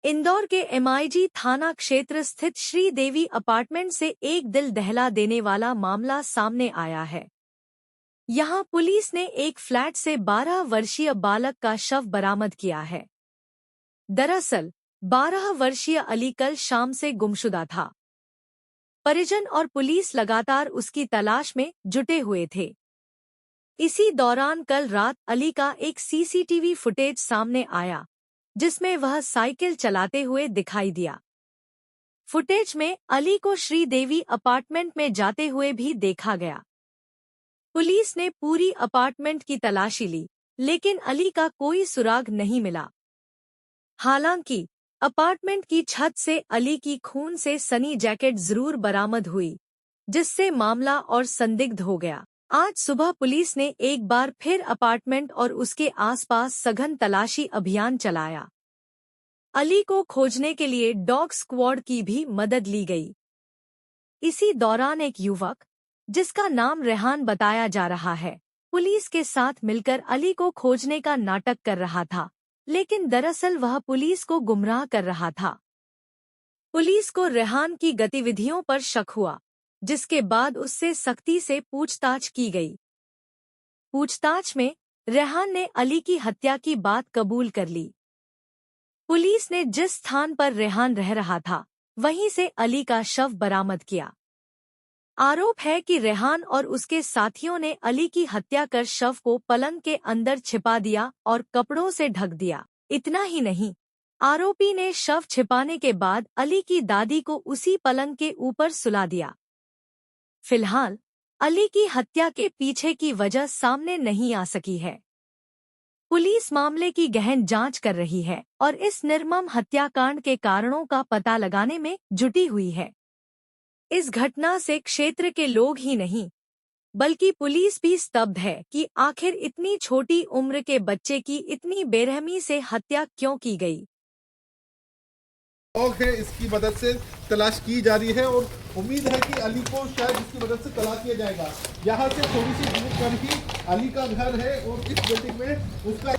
इंदौर के एमआईजी थाना क्षेत्र स्थित श्रीदेवी अपार्टमेंट से एक दिल दहला देने वाला मामला सामने आया है। यहां पुलिस ने एक फ्लैट से 12 वर्षीय बालक का शव बरामद किया है। दरअसल 12 वर्षीय अली कल शाम से गुमशुदा था। परिजन और पुलिस लगातार उसकी तलाश में जुटे हुए थे। इसी दौरान कल रात अली का एक सीसीटीवी फुटेज सामने आया, जिसमें वह साइकिल चलाते हुए दिखाई दिया। फुटेज में अली को श्रीदेवी अपार्टमेंट में जाते हुए भी देखा गया। पुलिस ने पूरी अपार्टमेंट की तलाशी ली, लेकिन अली का कोई सुराग नहीं मिला। हालांकि अपार्टमेंट की छत से अली की खून से सनी जैकेट जरूर बरामद हुई, जिससे मामला और संदिग्ध हो गया। आज सुबह पुलिस ने एक बार फिर अपार्टमेंट और उसके आसपास सघन तलाशी अभियान चलाया। अली को खोजने के लिए डॉग स्क्वाड की भी मदद ली गई। इसी दौरान एक युवक, जिसका नाम रेहान बताया जा रहा है, पुलिस के साथ मिलकर अली को खोजने का नाटक कर रहा था, लेकिन दरअसल वह पुलिस को गुमराह कर रहा था। पुलिस को रेहान की गतिविधियों पर शक हुआ, जिसके बाद उससे सख्ती से पूछताछ की गई। पूछताछ में रेहान ने अली की हत्या की बात कबूल कर ली। पुलिस ने जिस स्थान पर रेहान रह रहा था, वहीं से अली का शव बरामद किया। आरोप है कि रेहान और उसके साथियों ने अली की हत्या कर शव को पलंग के अंदर छिपा दिया और कपड़ों से ढक दिया। इतना ही नहीं, आरोपी ने शव छिपाने के बाद अली की दादी को उसी पलंग के ऊपर सुला दिया। फिलहाल अली की हत्या के पीछे की वजह सामने नहीं आ सकी है। पुलिस मामले की गहन जांच कर रही है और इस निर्मम हत्याकांड के कारणों का पता लगाने में जुटी हुई है। इस घटना से क्षेत्र के लोग ही नहीं, बल्कि पुलिस भी स्तब्ध है कि आखिर इतनी छोटी उम्र के बच्चे की इतनी बेरहमी से हत्या क्यों की गई। लोग है, इसकी मदद से तलाश की जा रही है और उम्मीद है कि अली को शायद इसकी मदद से तलाश किया जाएगा। यहाँ से थोड़ी सी दूर पर ही अली का घर है और इस बिल्डिंग में उसका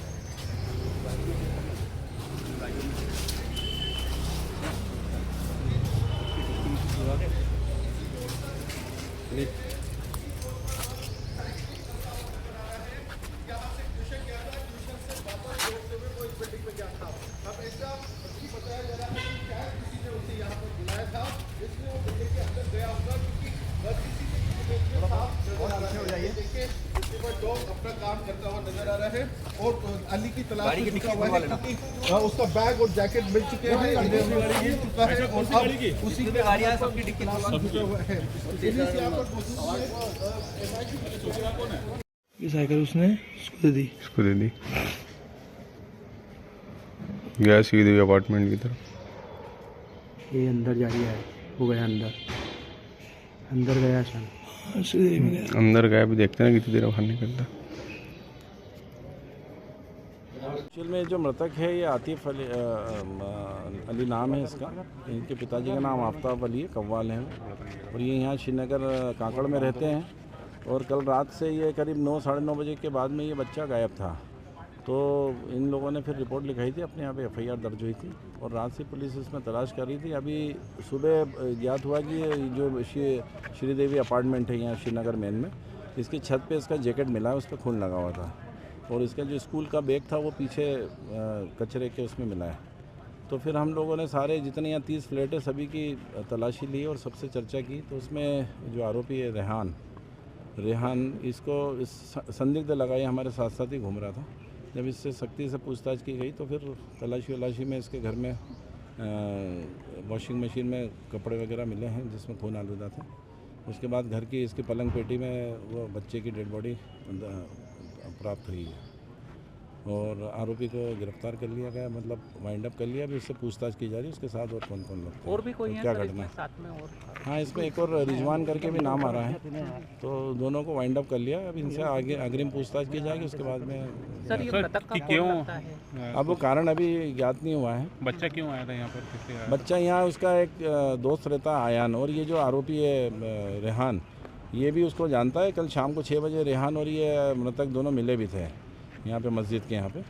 अपना काम करता हुआ नजर आ रहा है और अली की तलाश में जुटा हुआ है, क्योंकि उसका बैग और जैकेट मिल चुके हैं, मिल चुका है और अब उसी के ये साइकिल उसने उसको दे दी गया सीधे अपार्टमेंट की तरफ। ये अंदर जा रही है, वो गया अंदर गया शाम अंदर गया भी देखते हैं कितनी देर बाहर निकलता। एक्चुअल में जो मृतक है ये आतिफ अली नाम है इसका। इनके पिताजी का नाम आफ्ताब अली कव्वाल है और ये यहाँ श्रीनगर काकड़ में रहते हैं। और कल रात से ये करीब 9 साढ़े 9 बजे के बाद में ये बच्चा गायब था। तो इन लोगों ने फिर रिपोर्ट लिखाई थी, अपने यहाँ पे एफआईआर दर्ज हुई थी और रात से पुलिस इसमें तलाश कर रही थी। अभी सुबह ज्ञात हुआ कि जो श्रीदेवी अपार्टमेंट है यहाँ श्रीनगर मेन में, इसकी छत पे इसका जैकेट मिला है, उस पर खून लगा हुआ था और इसका जो स्कूल का बैग था वो पीछे कचरे के उसमें मिला है। तो फिर हम लोगों ने सारे जितने यहाँ 30 फ्लैट है सभी की तलाशी ली और सबसे चर्चा की। तो उसमें जो आरोपी है रेहान इसको संदिग्ध लगा, ये हमारे साथ साथ ही घूम रहा था। जब इससे सख्ती से पूछताछ की गई तो फिर तलाशी में इसके घर में वॉशिंग मशीन में कपड़े वगैरह मिले हैं जिसमें खून आलूदा था। उसके बाद घर की इसकी पलंग पेटी में वो बच्चे की डेड बॉडी प्राप्त हुई है और आरोपी को गिरफ्तार कर लिया गया, मतलब वाइंड अप कर लिया। अभी उससे पूछताछ की जा रही है उसके साथ और कौन कौन लोग और भी कोई क्या घटना साथ में। और हाँ, इसमें एक और रिजवान करके भी नाम आ रहा है, तो दोनों को वाइंड अप कर लिया। अब इनसे आगे अग्रिम पूछताछ की जाएगी, उसके बाद में सर ये मृतक का क्यों अब वो कारण अभी ज्ञात नहीं हुआ है। बच्चा क्यों आया था यहाँ पर? बच्चा यहाँ उसका एक दोस्त रहता है आयान, और ये जो आरोपी है रेहान ये भी उसको जानता है। कल शाम को 6 बजे रेहान और ये मृतक दोनों मिले भी थे यहाँ पे मस्जिद के यहाँ पे।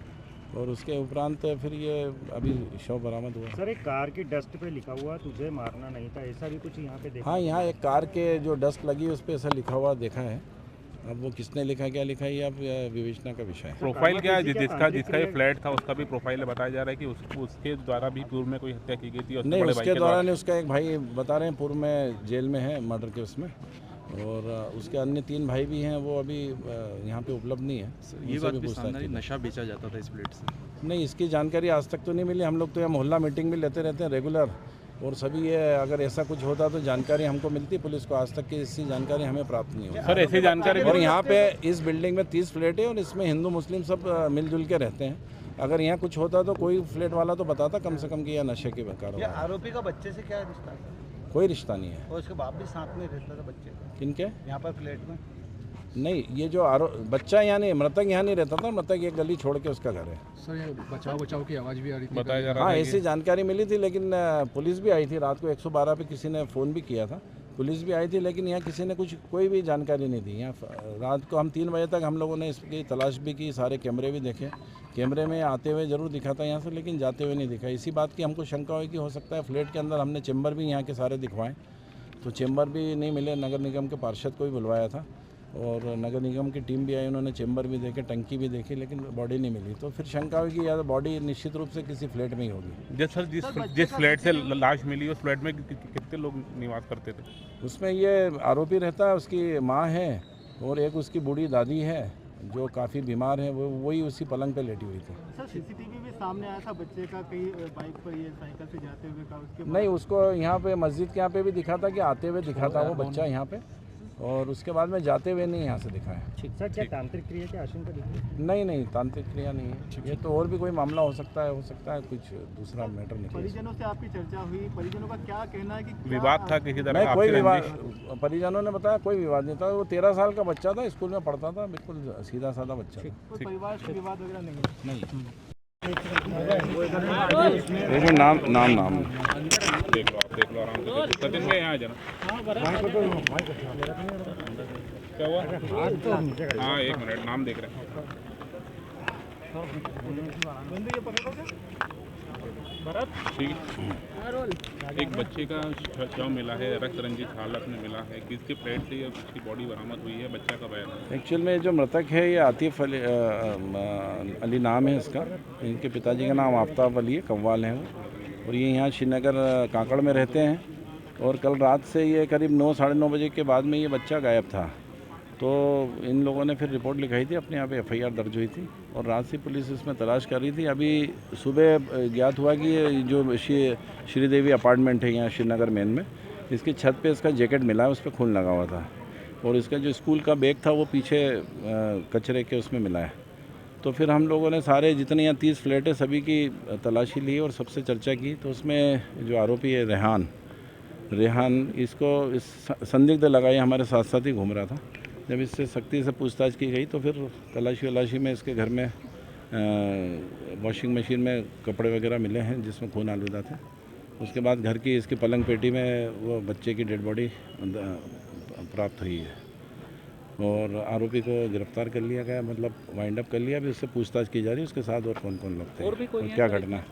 और उसके उपरांत फिर ये अभी शव बरामद हुआ। सर, एक कार की डस्ट पे लिखा हुआ तुझे मारना नहीं था, ऐसा भी कुछ यहाँ पे देखा? हाँ, यहाँ एक कार के जो डस्ट लगी उस पर ऐसा लिखा हुआ देखा है। अब वो किसने लिखा क्या लिखा है, अब विवेचना का विषय है। प्रोफाइल क्या है जिसका ये फ्लैट था उसका भी प्रोफाइल बताया जा रहा है कि उसके द्वारा भी पूर्व में कोई हत्या की गई थी? और नहीं, उसके दौरान उसका एक भाई बता रहे हैं पूर्व में जेल में है मर्डर के उसमें, और उसके अन्य 3 भाई भी हैं, वो अभी यहाँ पे उपलब्ध नहीं है। ये बात भी सामने आई, नशा बेचा जाता था इस फ्लैट से? नहीं, इसकी जानकारी आज तक तो नहीं मिली। हम लोग तो यहाँ मोहल्ला मीटिंग भी लेते रहते हैं रेगुलर, और सभी ये अगर ऐसा कुछ होता तो जानकारी हमको मिलती, पुलिस को आज तक की इसकी जानकारी हमें प्राप्त नहीं हुई। सर ऐसी जानकारी और यहाँ पे इस बिल्डिंग में 30 फ्लैट है और इसमें हिंदू मुस्लिम सब मिलजुल के रहते हैं। अगर यहाँ कुछ होता तो कोई फ्लैट वाला तो बताता कम से कम कि यह नशे के कारोबार। आरोपी का बच्चे से क्या रिश्ता है? कोई रिश्ता नहीं है। और उसके बाप भी साथ में रहता था बच्चे का? किनके? यहाँ पर फ्लैट में? नहीं, ये जो बच्चा यहाँ नहीं, मृतक यहाँ नहीं रहता था, मृतक एक गली छोड़ के उसका घर है। सर, ये बचाव की आवाज़ भी आ रही थी, बताया जा रहा हाँ, था ऐसी जानकारी मिली थी, लेकिन पुलिस भी आई थी रात को। 112 पे किसी ने फ़ोन भी किया था, पुलिस भी आई थी, लेकिन यहाँ किसी ने कोई भी जानकारी नहीं दी। यहाँ रात को हम 3 बजे तक हम लोगों ने इसकी तलाश भी की, सारे कैमरे भी देखे। कैमरे में आते हुए ज़रूर दिखा था यहाँ से, लेकिन जाते हुए नहीं दिखा। इसी बात की हमको शंका हुई कि हो सकता है फ्लैट के अंदर, हमने चेंबर भी यहाँ के सारे दिखवाएँ तो चेंबर भी नहीं मिले। नगर निगम के पार्षद को भी बुलवाया था और नगर निगम की टीम भी आई, उन्होंने चेंबर भी देखे, टंकी भी देखी, लेकिन बॉडी नहीं मिली। तो फिर शंका हुई कि या तो बॉडी निश्चित रूप से किसी फ्लैट में ही होगी। सर जिस फ्लैट से लाश मिली उस फ्लैट में कितने लोग निवास करते थे? उसमें ये आरोपी रहता है, उसकी माँ है और एक उसकी बूढ़ी दादी है जो काफ़ी बीमार है, वही उसी पलंग पे लेटी हुई थी। सर, सीसीटीवी में सामने आया था बच्चे का कहीं बाइक पर ये साइकिल से जाते हुए का, उसके नहीं, उसको यहाँ पे मस्जिद के यहाँ पे भी दिखा था कि आते हुए दिखा था वो बच्चा यहाँ पे, और उसके बाद में जाते हुए नहीं यहाँ से दिखा है। सर, क्या तांत्रिक क्रिया की आशंका दिखी? नहीं, तांत्रिक क्रिया नहीं है। ये तो और भी कोई मामला हो सकता है कुछ दूसरा मैटर निकले। परिजनों से आपकी चर्चा हुई, परिजनों का क्या कहना है कि विवाद था किसी तरह? नहीं, कोई विवाद, परिजनों ने बताया कोई विवाद नहीं था। वो 13 साल का बच्चा था, स्कूल में पढ़ता था, बिल्कुल सीधा सादा बच्चा था। कोई परिवार से विवाद वगैरह नहीं? देखो नाम देख लो आराम से। सचिन में यहाँ जरा क्या हुआ? हाँ, 1 मिनट, नाम देख रहे हैं। ठीक है। एक बच्चे का शव मिला है, रक्त रंजित हालत में मिला है। किसके फ्लैट से उसकी बॉडी बरामद हुई है? बच्चा का बयान है। एक्चुअल में जो मृतक है ये आतिफ अली नाम है इसका। इनके पिताजी का नाम आफ्ताब अली है, कव्वाल हैं वो, और ये यहाँ श्रीनगर काकड़ में रहते हैं। और कल रात से ये करीब 9 साढ़े 9 बजे के बाद में ये बच्चा गायब था। तो इन लोगों ने फिर रिपोर्ट लिखाई थी, अपने यहाँ पे FIR दर्ज हुई थी और रात से पुलिस इसमें तलाश कर रही थी। अभी सुबह ज्ञात हुआ कि ये जो श्रीदेवी अपार्टमेंट है यहाँ श्रीनगर मेन में, इसकी छत पे इसका जैकेट मिला है, उस पर खून लगा हुआ था, और इसका जो स्कूल का बैग था वो पीछे कचरे के उसमें मिला है। तो फिर हम लोगों ने सारे जितने यहाँ 30 फ्लैट है सभी की तलाशी ली और सबसे चर्चा की। तो उसमें जो आरोपी है रेहान, इसको इस संदिग्ध लगाए हमारे साथ साथ ही घूम रहा था। जब इससे सख्ती से पूछताछ की गई तो फिर तलाशी में इसके घर में वॉशिंग मशीन में कपड़े वगैरह मिले हैं जिसमें खून आलूदा थे। उसके बाद घर की इसकी पलंग पेटी में वो बच्चे की डेड बॉडी प्राप्त हुई है और आरोपी को गिरफ्तार कर लिया गया, मतलब वाइंड अप कर लिया। अभी उससे पूछताछ की जा रही है उसके साथ और कौन कौन लोग थे और क्या घटना है।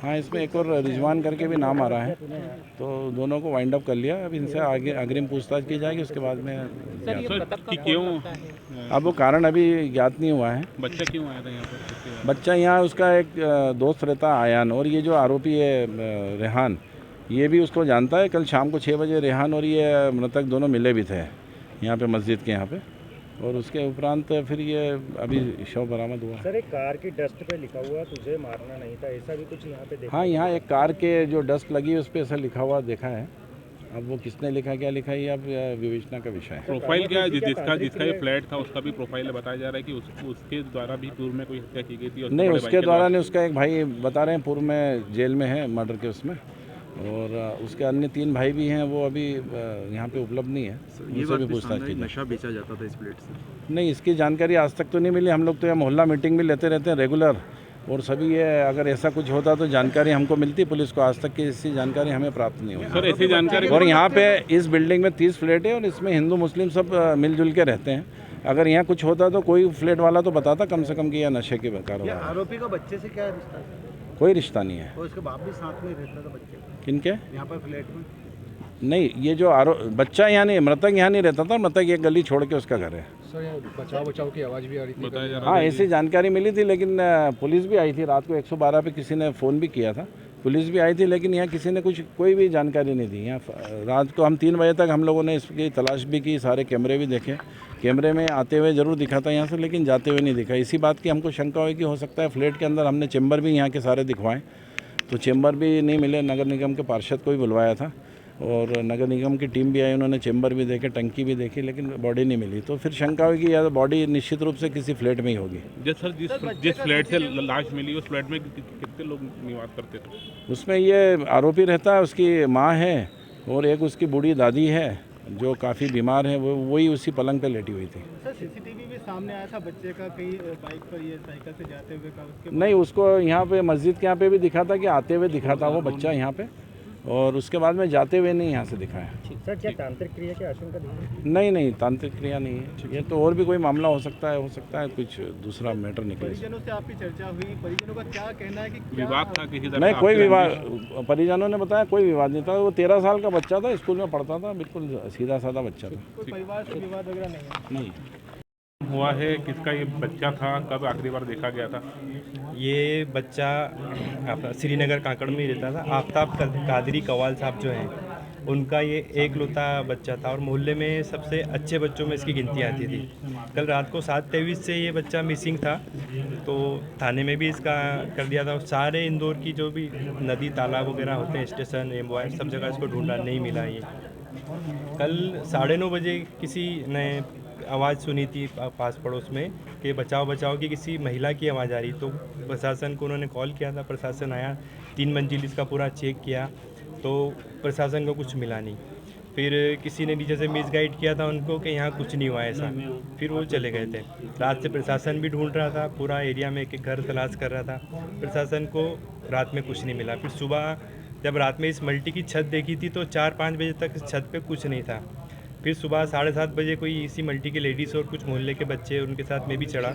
हाँ, इसमें एक और रिजवान करके भी नाम आ रहा है, तो दोनों को वाइंड अप कर लिया। अब इनसे आगे अग्रिम पूछताछ की जाएगी, उसके बाद में क्यों अब वो कारण अभी ज्ञात नहीं हुआ है। बच्चा क्यों आया था यहाँ पर? बच्चा यहाँ उसका एक दोस्त रहता है आयान, और ये जो आरोपी है रेहान, ये भी उसको जानता है। कल शाम को 6 बजे रेहान और ये मृतक दोनों मिले भी थे यहाँ पे मस्जिद के यहाँ पे, और उसके उपरांत फिर ये अभी शव बरामद हुआ। सर, एक कार की डस्ट पे लिखा हुआ तुझे मारना नहीं था, ऐसा भी कुछ यहाँ पे देखा? हाँ, यहाँ एक कार के जो डस्ट लगी उस पर ऐसा लिखा हुआ देखा है। अब वो किसने लिखा क्या लिखा ये अब विवेचना का विषय है। प्रोफाइल क्या है जिसका ये फ्लैट था उसका भी प्रोफाइल बताया जा रहा है कि उसके द्वारा भी पूर्व में कोई हत्या की गई थी? नहीं, उसके द्वारा नहीं, उसका एक भाई बता रहे हैं पूर्व में जेल में है मर्डर के उसमें, और उसके अन्य 3 भाई भी हैं, वो अभी यहाँ पे उपलब्ध नहीं है। ये बात भी सामने आई, नशा बेचा जाता था इस फ्लैट से? नहीं, इसकी जानकारी आज तक तो नहीं मिली। हम लोग तो यहाँ मोहल्ला मीटिंग भी लेते रहते हैं रेगुलर, और सभी ये अगर ऐसा कुछ होता तो जानकारी हमको मिलती, पुलिस को आज तक की इसकी जानकारी हमें प्राप्त नहीं हुई। सर ऐसी जानकारी? और यहाँ पे इस बिल्डिंग में 30 फ्लैट है और इसमें हिंदू मुस्लिम सब मिलजुल के रहते हैं। अगर यहाँ कुछ होता तो कोई फ्लैट वाला तो बताता कम से कम कि यह नशे के ये कारोबार। आरोपी का बच्चे से क्या रिश्ता है? कोई रिश्ता नहीं है। और उसके बाप भी साथ में रहता था बच्चे का किनके? यहाँ पर फ्लैट में। नहीं, ये जो बच्चा यहाँ नहीं, मृतक यहाँ नहीं रहता था, मृतक एक गली छोड़ के उसका घर है। सर यहाँ बचाव बचाव की आवाज़ भी आ रही थी। बताया जा रहा हाँ, ऐसी जानकारी मिली थी, लेकिन पुलिस भी आई थी रात को 112 पे, किसी ने फ़ोन भी किया था, पुलिस भी आई थी, लेकिन यहाँ किसी ने कोई भी जानकारी नहीं दी। यहाँ रात को हम 3 बजे तक हम लोगों ने इसकी तलाश भी की, सारे कैमरे भी देखे, कैमरे में आते हुए ज़रूर दिखा था यहाँ से, लेकिन जाते हुए नहीं दिखा। इसी बात की हमको शंका हुई कि हो सकता है फ्लैट के अंदर, हमने चैम्बर भी यहाँ के सारे दिखवाएँ तो चैम्बर भी नहीं मिले। नगर निगम के पार्षद को भी बुलवाया था और नगर निगम की टीम भी आई, उन्होंने चैम्बर भी देखे, टंकी भी देखी, लेकिन बॉडी नहीं मिली। तो फिर शंका हुई कि यह बॉडी निश्चित रूप से किसी फ्लैट में ही होगी। जिस फ्लैट से लाश मिली उस फ्लैट में कितने लोग निवास करते थे? उसमें ये आरोपी रहता है, उसकी माँ है और एक उसकी बूढ़ी दादी है जो काफ़ी बीमार है, वही उसी पलंग पे लेटी हुई थी। सर सीसीटीवी भी सामने आया था बच्चे का, कहीं बाइक पर ये साइकिल से जाते हुए का, उसके नहीं, उसको यहाँ पे मस्जिद के यहाँ पे भी दिखा था कि आते हुए दिखा था वो बच्चा यहाँ पे, और उसके बाद में जाते हुए नहीं यहाँ से दिखाया। सर क्या तांत्रिक क्रिया की आशंका थी? नहीं, तांत्रिक क्रिया नहीं है, ये तो और भी कोई मामला हो सकता है कुछ दूसरा मैटर निकले। परिजनों से आपकी चर्चा हुई, परिजनों का क्या कहना है कि विवाद था किसी तरह? नहीं, कोई विवाद, परिजनों ने बताया कोई विवाद नहीं था। वो 13 साल का बच्चा था, स्कूल में पढ़ता था, बिल्कुल सीधा साधा बच्चा था। कोई परिवार से विवाद वगैरह नहीं है? नहीं हुआ है, किसका ये बच्चा था, कब आखिरी बार देखा गया था? ये बच्चा अपना श्रीनगर काकड़ में ही रहता था। आफ्ताब कादरी कवाल साहब जो हैं, उनका ये एकलौता बच्चा था और मोहल्ले में सबसे अच्छे बच्चों में इसकी गिनती आती थी। कल रात को 7:23 से ये बच्चा मिसिंग था, तो थाने में भी इसका कर दिया था। और सारे इंदौर की जो भी नदी तालाब वगैरह होते हैं, स्टेशन एम्बॉय, सब जगह इसको ढूंढा, नहीं मिला। ये कल 9:30 बजे किसी ने आवाज़ सुनी थी पास पड़ोस में कि बचाओ की किसी महिला की आवाज़ आ रही, तो प्रशासन को उन्होंने कॉल किया था। प्रशासन आया, 3 मंजिल इसका पूरा चेक किया, तो प्रशासन को कुछ मिला नहीं। फिर किसी ने नीचे से मिसगाइड किया था उनको कि यहाँ कुछ नहीं हुआ ऐसा, फिर वो चले गए थे। रात से प्रशासन भी ढूंढ रहा था, पूरा एरिया में एक घर तलाश कर रहा था, प्रशासन को रात में कुछ नहीं मिला। फिर सुबह जब रात में इस मल्टी की छत देखी थी तो 4-5 बजे तक इस छत पे कुछ नहीं था। फिर सुबह 7:30 बजे कोई इसी मल्टी के लेडीज़ और कुछ मोहल्ले के बच्चे उनके साथ में भी चढ़ा,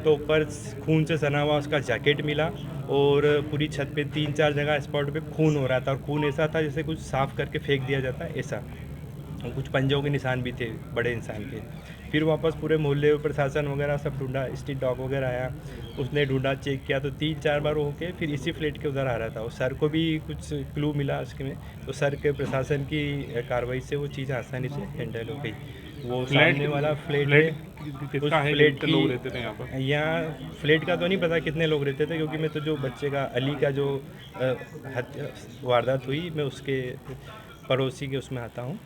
तो ऊपर खून से सना हुआ उसका जैकेट मिला और पूरी छत पे 3-4 जगह स्पॉट पे खून हो रहा था, और खून ऐसा था जैसे कुछ साफ़ करके फेंक दिया जाता है ऐसा। और कुछ पंजों के निशान भी थे बड़े इंसान के। फिर वापस पूरे मोहल्ले प्रशासन वगैरह सब ढूंढा, स्ट्रीट डॉग वगैरह आया, उसने ढूंढा, चेक किया, तो 3-4 बार होके फिर इसी फ्लैट के उधर आ रहा था। और सर को भी कुछ क्लू मिला उसके में, तो सर के प्रशासन की कार्रवाई से वो चीज़ आसानी से हैंडल हो गई। वो सामने वाला फ्लैट लोग रहते थे यहाँ पर? यहाँ फ्लैट का तो नहीं पता कितने लोग रहते थे, क्योंकि मैं तो जो बच्चे का अली का जो वारदात हुई मैं उसके पड़ोसी के उसमें आता हूँ।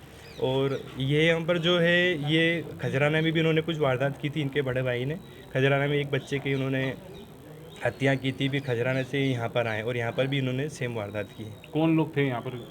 और ये यहाँ पर जो है, ये खजराना में भी उन्होंने कुछ वारदात की थी, इनके बड़े भाई ने। खजराना में एक बच्चे की उन्होंने हत्या की थी, फिर खजराना से यहाँ पर आए और यहाँ पर भी इन्होंने सेम वारदात की है। कौन लोग थे यहाँ पर?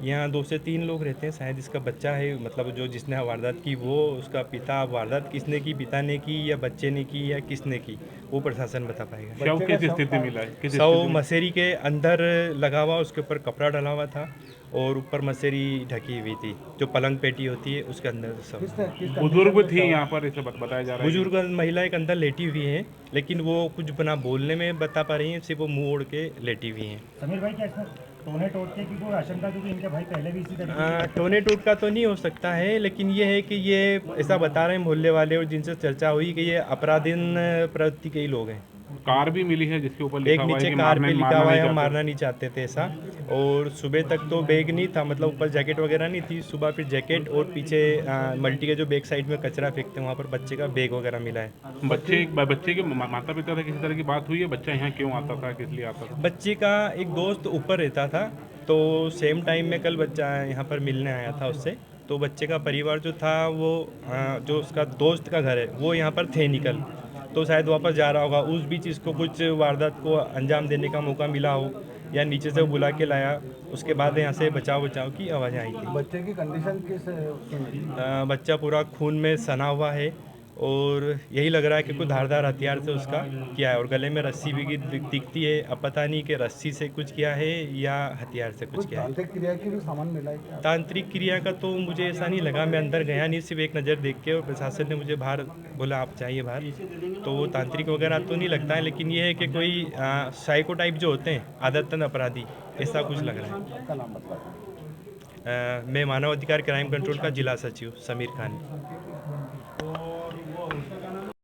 यहाँ 2 से 3 लोग रहते हैं, शायद इसका बच्चा है, मतलब जो जिसने वारदात की वो, उसका पिता। वारदात किसने की, पिता ने की या बच्चे ने की या किसने की, वो प्रशासन बता पाएगा। शव किस स्थिति मिला है? शव मसेरी के अंदर लगा हुआ, उसके ऊपर कपड़ा डला हुआ था और ऊपर मसेरी ढकी हुई थी, जो पलंग पेटी होती है उसके अंदर सब। बुजुर्ग थी यहाँ पर, इसे बताया जा रहा है? बुजुर्ग महिला एक अंदर लेटी हुई है, लेकिन वो कुछ बना बोलने में बता पा रही है, सिर्फ वो मुंह ओढ़ के लेटी हुई हैं। समीर भाई, क्या इसमें टोने टोटके की कोई आशंका, क्योंकि इनके भाई पहले भी इसी तरह? टोने टूट का तो नहीं हो सकता है, लेकिन ये है कि ये ऐसा बता रहे हैं मोहल्ले वाले और जिनसे चर्चा हुई कि ये अपराधीन प्रवृत्ति के ही लोग हैं। कार भी मिली है जिसके ऊपर एक नीचे कार पे लिखा हुआ है हम मारना नहीं चाहते थे ऐसा। और सुबह तक तो बैग नहीं था, मतलब ऊपर जैकेट वगैरह नहीं थी। सुबह फिर जैकेट और पीछे मल्टी के जो बैक साइड में कचरा फेंकते हैं वहाँ पर बच्चे का बैग वगैरह मिला है। बच्चे के माता पिता से किसी तरह की बात हुई है? बच्चा यहाँ क्यों आता था, किस लिए आता था? बच्चे का एक दोस्त ऊपर रहता था, तो सेम टाइम में कल बच्चा यहाँ पर मिलने आया था उससे। तो बच्चे का परिवार जो था वो जो उसका दोस्त का घर है वो यहाँ पर थे निकल, तो शायद वापस जा रहा होगा। उस बीच इसको कुछ वारदात को अंजाम देने का मौका मिला हो, या नीचे से बुला के लाया, उसके बाद यहाँ से बचाव की आवाज़ें आई थी। बच्चे की कंडीशन किस? बच्चा पूरा खून में सना हुआ है और यही लग रहा है कि कोई धारदार हथियार से उसका किया है और गले में रस्सी भी दिखती है। अब पता नहीं कि रस्सी से कुछ किया है या हथियार से कुछ किया है। तांत्रिक क्रिया की भी सामान मिला है क्या? तांत्रिक क्रिया का तो मुझे ऐसा नहीं लगा, मैं अंदर गया नहीं, सिर्फ एक नज़र देख के और प्रशासन ने मुझे बाहर बोला आप जाइए बाहर, तो वो तांत्रिक वगैरह तो नहीं लगता है, लेकिन ये है कि कोई साइको टाइप जो होते हैं आदतन अपराधी, ऐसा कुछ लग रहा है। आपका नाम बताइए। मैं मानव अधिकार क्राइम कंट्रोल का जिला सचिव समीर खान।